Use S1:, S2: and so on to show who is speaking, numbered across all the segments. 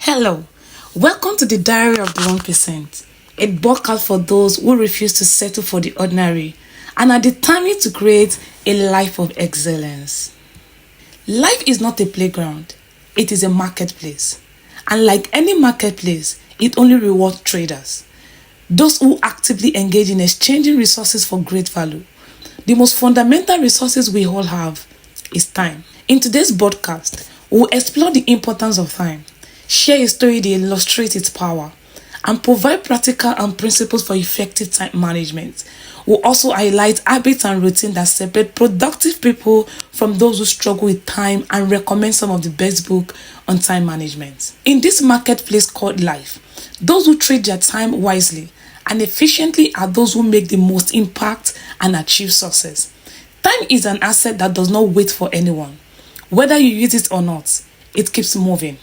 S1: Hello, welcome to the Diary of the 1%, a podcast for those who refuse to settle for the ordinary and are determined to create a life of excellence. Life is not a playground, it is a marketplace. And like any marketplace, it only rewards traders, those who actively engage in exchanging resources for great value. The most fundamental resources we all have is time. In today's podcast, we'll explore the importance of time, share a story that illustrates its power, and provide practical and principles for effective time management. We'll also highlight habits and routines that separate productive people from those who struggle with time and recommend some of the best books on time management. In this marketplace called life, those who trade their time wisely and efficiently are those who make the most impact and achieve success. Time is an asset that does not wait for anyone. Whether you use it or not, it keeps moving.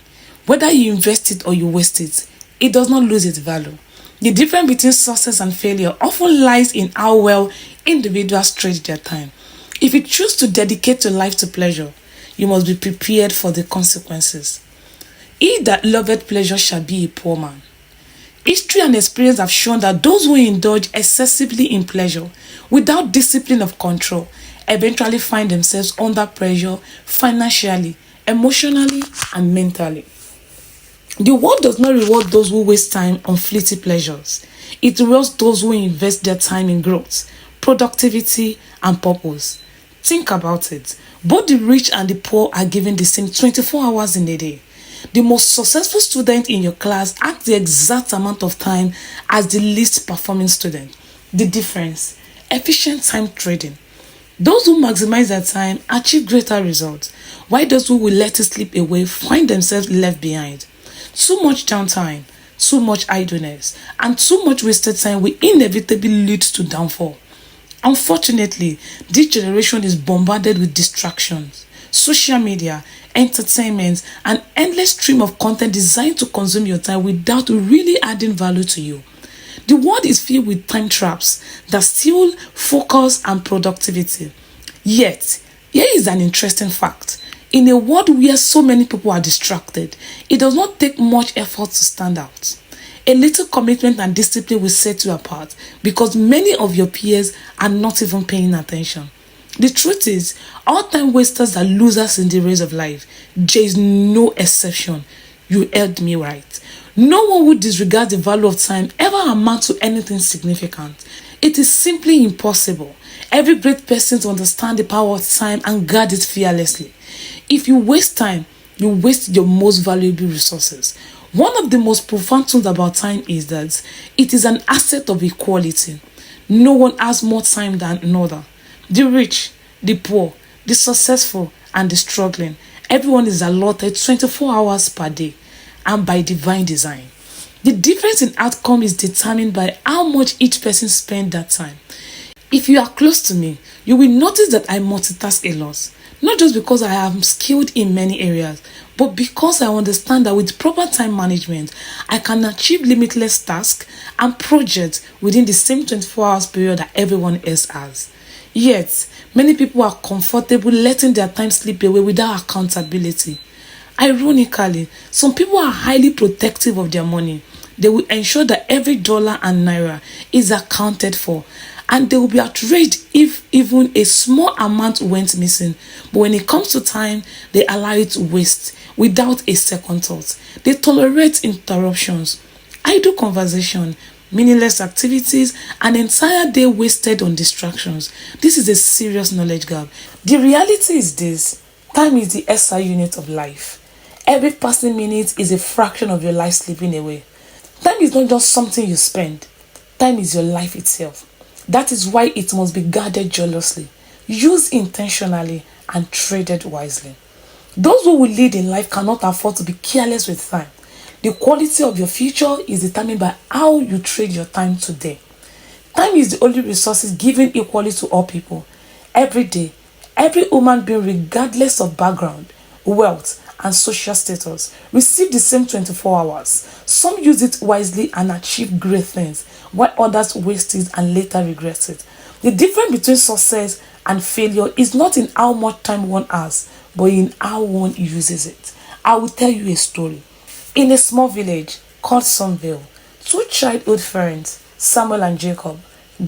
S1: Whether you invest it or you waste it, it does not lose its value. The difference between success and failure often lies in how well individuals trade their time. If you choose to dedicate your life to pleasure, you must be prepared for the consequences. He that loveth pleasure shall be a poor man. History and experience have shown that those who indulge excessively in pleasure without discipline of control eventually find themselves under pressure financially, emotionally, and mentally. The world does not reward those who waste time on fleeting pleasures. It rewards those who invest their time in growth, productivity, and purpose. Think about it. Both the rich and the poor are given the same 24 hours in a day. The most successful student in your class has the exact amount of time as the least performing student. The difference: efficient time trading. Those who maximize their time achieve greater results, while those who will let it slip away find themselves left behind. Too much downtime, too much idleness, and too much wasted time will inevitably lead to downfall. Unfortunately, this generation is bombarded with distractions, social media, entertainment, and endless stream of content designed to consume your time without really adding value to you. The world is filled with time traps that steal focus and productivity. Yet, here is an interesting fact. In a world where so many people are distracted, it does not take much effort to stand out. A little commitment and discipline will set you apart because many of your peers are not even paying attention. The truth is, all time wasters are losers in the race of life. There is no exception. You heard me right. No one who disregards the value of time ever amounts to anything significant. It is simply impossible. Every great person to understand the power of time and guard it fearlessly. If you waste time, you waste your most valuable resources. One of the most profound things about time is that it is an asset of equality. No one has more time than another. The rich, the poor, the successful, and the struggling. Everyone is allotted 24 hours per day and by divine design. The difference in outcome is determined by how much each person spends that time. If you are close to me, you will notice that I multitask a lot. Not just because I am skilled in many areas, but because I understand that with proper time management, I can achieve limitless tasks and projects within the same 24 hours period that everyone else has. Yet, many people are comfortable letting their time slip away without accountability. Ironically, some people are highly protective of their money. They will ensure that every dollar and naira is accounted for, and they will be outraged if even a small amount went missing. But when it comes to time, they allow it to waste without a second thought. They tolerate interruptions, idle conversation, meaningless activities, an entire day wasted on distractions. This is a serious knowledge gap. The reality is this: time is the SI unit of life. Every passing minute is a fraction of your life slipping away. Time is not just something you spend. Time is your life itself. That is why it must be guarded jealously, used intentionally, and traded wisely. Those who will lead in life cannot afford to be careless with time. The quality of your future is determined by how you trade your time today. Time is the only resource given equally to all people. Every day, every human being, regardless of background, wealth, and social status, receive the same 24 hours. Some use it wisely and achieve great things, while others waste it and later regret it. The difference between success and failure is not in how much time one has, but in how one uses it. I will tell you a story. In a small village called Sunville, two childhood friends, Samuel and Jacob,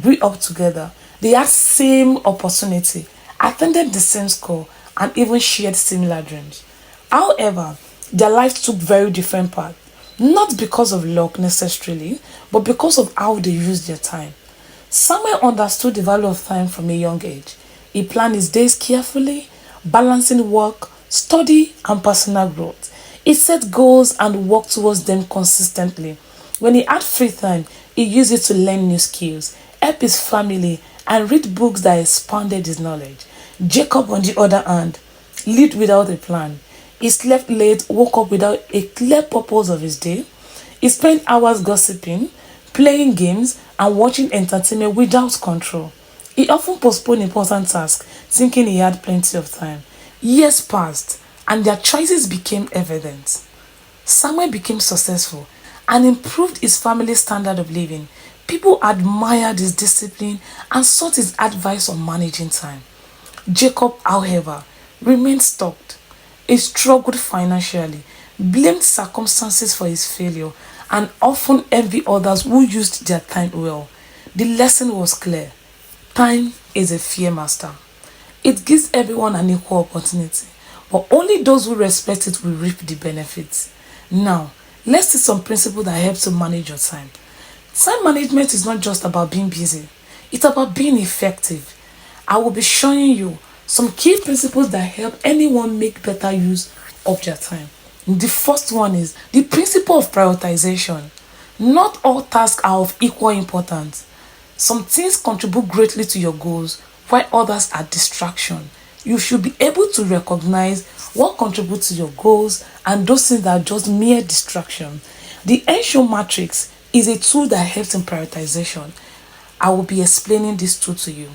S1: grew up together. They had same opportunity, attended the same school, and even shared similar dreams. However, their lives took very different paths, not because of luck necessarily, but because of how they used their time. Samuel understood the value of time from a young age. He planned his days carefully, balancing work, study, and personal growth. He set goals and worked towards them consistently. When he had free time, he used it to learn new skills, help his family, and read books that expanded his knowledge. Jacob, on the other hand, lived without a plan. He slept late, woke up without a clear purpose of his day. He spent hours gossiping, playing games, and watching entertainment without control. He often postponed important tasks, thinking he had plenty of time. Years passed, and their choices became evident. Samuel became successful and improved his family's standard of living. People admired his discipline and sought his advice on managing time. Jacob, however, remained stuck. He struggled financially, blamed circumstances for his failure, and often envied others who used their time well. The lesson was clear: time is a fair master. It gives everyone an equal opportunity, but only those who respect it will reap the benefits. Now, let's see some principles that help to manage your time. Time management is not just about being busy, it's about being effective. I will be showing you some key principles that help anyone make better use of their time. The first one is the principle of prioritization. Not all tasks are of equal importance. Some things contribute greatly to your goals, while others are distraction. You should be able to recognize what contributes to your goals and those things that are just mere distraction. The Ensure matrix is a tool that helps in prioritization. I will be explaining this tool to you.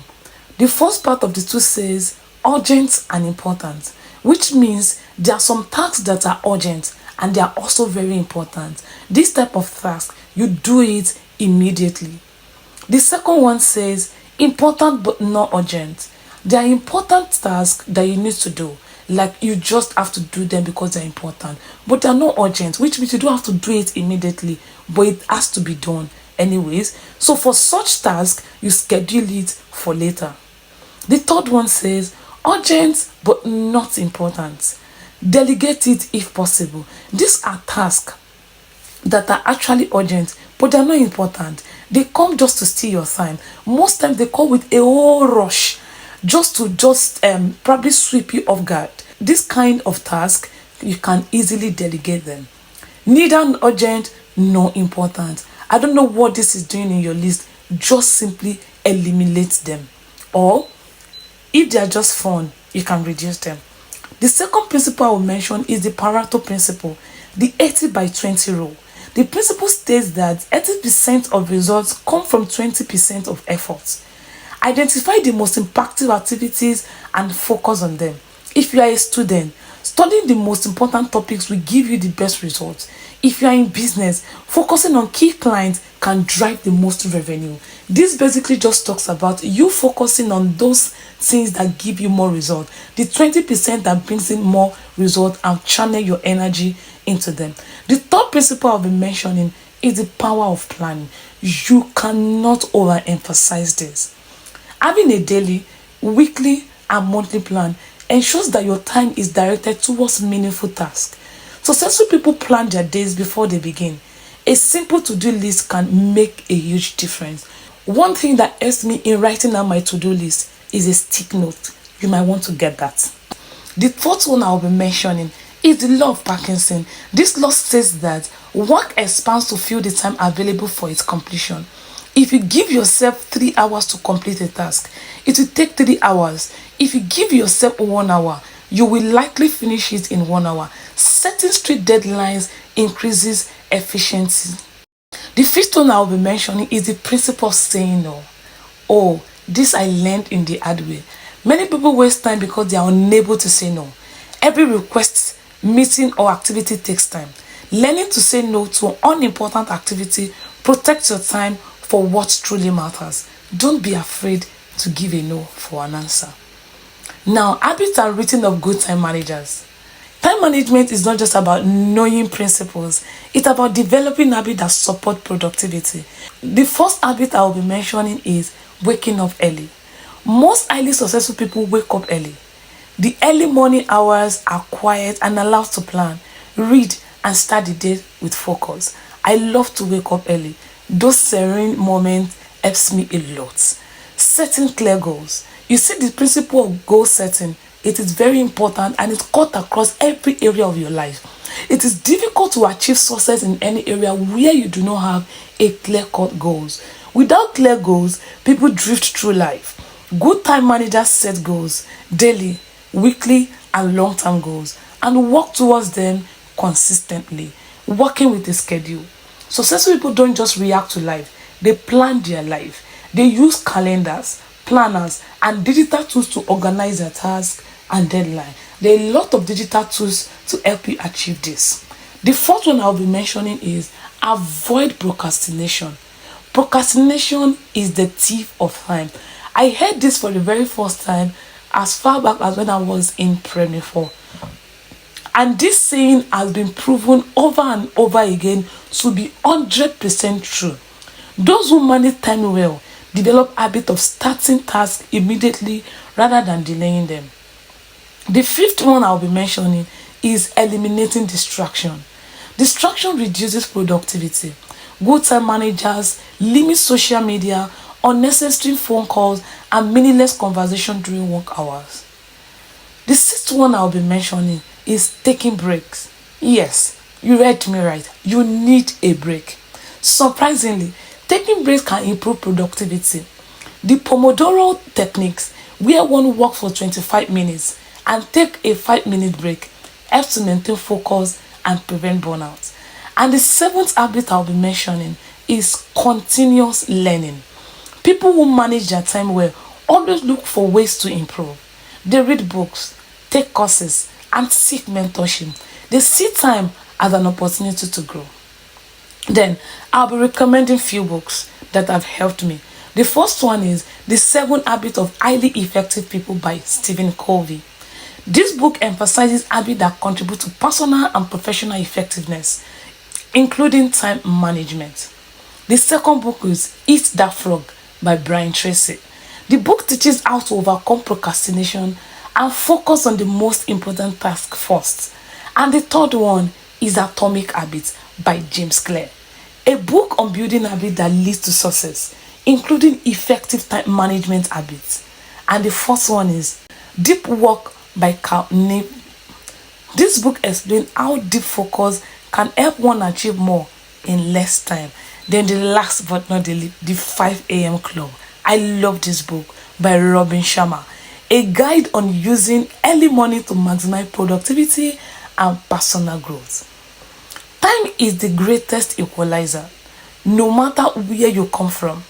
S1: The first part of the tool says urgent and important, which means there are some tasks that are urgent and they are also very important. This type of task, you do it immediately. The second one says important but not urgent. There are important tasks that you need to do, like you just have to do them because they're important, but they're not urgent, which means you don't have to do it immediately, but it has to be done anyways. So for such tasks, you schedule it for later. The third one says urgent but not important. Delegate it if possible. These are tasks that are actually urgent, but they're not important. They come just to steal your time. Most times they come with a whole rush just to probably sweep you off guard. This kind of task, you can easily delegate them. Neither urgent nor important. I don't know what this is doing in your list. Just simply eliminate them. Or if they are just fun, you can reduce them. The second principle I will mention is the Pareto principle, the 80/20 rule. The principle states that 80% of results come from 20% of efforts. Identify the most impactful activities and focus on them. If you are a student, studying the most important topics will give you the best results. If you are in business, focusing on key clients can drive the most revenue. This basically just talks about you focusing on those things that give you more results, the 20% that brings in more results, and channel your energy into them. The third principle I'll be mentioning is the power of planning. You cannot overemphasize this. Having a daily, weekly, and monthly plan ensures that your time is directed towards meaningful tasks. Successful people plan their days before they begin. A simple to-do list can make a huge difference. One thing that helps me in writing out my to-do list is a stick note. You might want to get that. The fourth one I'll be mentioning is the law of Parkinson. This law says that work expands to fill the time available for its completion. If you give yourself 3 hours to complete a task, it will take 3 hours. If you give yourself 1 hour, you will likely finish it in 1 hour. Setting strict deadlines increases efficiency. The fifth one I'll be mentioning is the principle of saying no. Oh, this I learned in the hard way. Many people waste time because they are unable to say no. Every request, meeting, or activity takes time. Learning to say no to an unimportant activity protects your time for what truly matters. Don't be afraid to give a no for an answer. Now, habits are written of good time managers. Time management is not just about knowing principles, it's about developing habits that support productivity. The first habit I will be mentioning is waking up early. Most highly successful people wake up early. The early morning hours are quiet and allowed to plan, read, and start the day with focus. I love to wake up early. Those serene moments helps me a lot. Setting clear goals. You see the principle of goal setting. It is very important and it's cut across every area of your life. It is difficult to achieve success in any area where you do not have a clear-cut goals. Without clear goals, people drift through life. Good time managers set goals daily, weekly, and long-term goals and work towards them consistently, working with a schedule. Successful people don't just react to life, they plan their life. They use calendars, planners, and digital tools to organize their tasks and deadline. There are a lot of digital tools to help you achieve this. The fourth one I'll be mentioning is avoid procrastination. Procrastination is the thief of time. I heard this for the very first time as far back as when I was in primary 4. And this saying has been proven over and over again to be 100% true. Those who manage time well develop habit of starting tasks immediately rather than delaying them. The fifth one I'll be mentioning is eliminating distraction. Distraction reduces productivity. Good time managers limit social media, unnecessary phone calls, and meaningless conversation during work hours. The sixth one I'll be mentioning is taking breaks. Yes, you read me right. You need a break. Surprisingly, taking breaks can improve productivity. The Pomodoro techniques, where one works for 25 minutes and take a 5-minute break, helps to maintain focus and prevent burnout. And the seventh habit I'll be mentioning is continuous learning. People who manage their time well always look for ways to improve. They read books, take courses, and seek mentorship. They see time as an opportunity to grow. Then I'll be recommending few books that have helped me. The first one is The 7 Habits of Highly Effective People by Stephen Covey. This book emphasizes habits that contribute to personal and professional effectiveness, including time management. The second book is Eat That Frog by Brian Tracy. The book teaches how to overcome procrastination and focus on the most important task first. And the third one is Atomic Habits by James Clear, a book on building habits that leads to success, including effective time management habits. And the fourth one is Deep Work by Cal Nip. This book explains how deep focus can help one achieve more in less time. Then the last but not the least, The 5 a.m. Club. I love this book by Robin Sharma, a guide on using early morning to maximize productivity and personal growth. Time is the greatest equalizer. No matter where you come from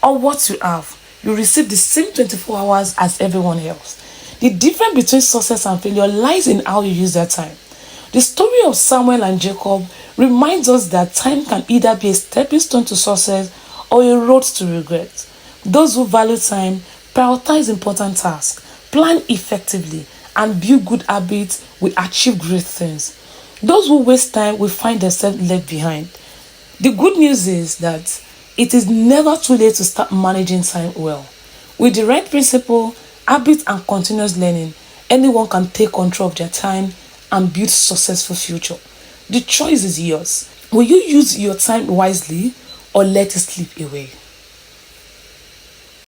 S1: or what you have, you receive the same 24 hours as everyone else. The difference between success and failure lies in how you use that time. The story of Samuel and Jacob reminds us that time can either be a stepping stone to success or a road to regret. Those who value time prioritize important tasks, plan effectively, and build good habits will achieve great things. Those who waste time will find themselves left behind. The good news is that it is never too late to start managing time well. With the right principle, habits, and continuous learning, anyone can take control of their time and build a successful future. The choice is yours. Will you use your time wisely or let it slip away?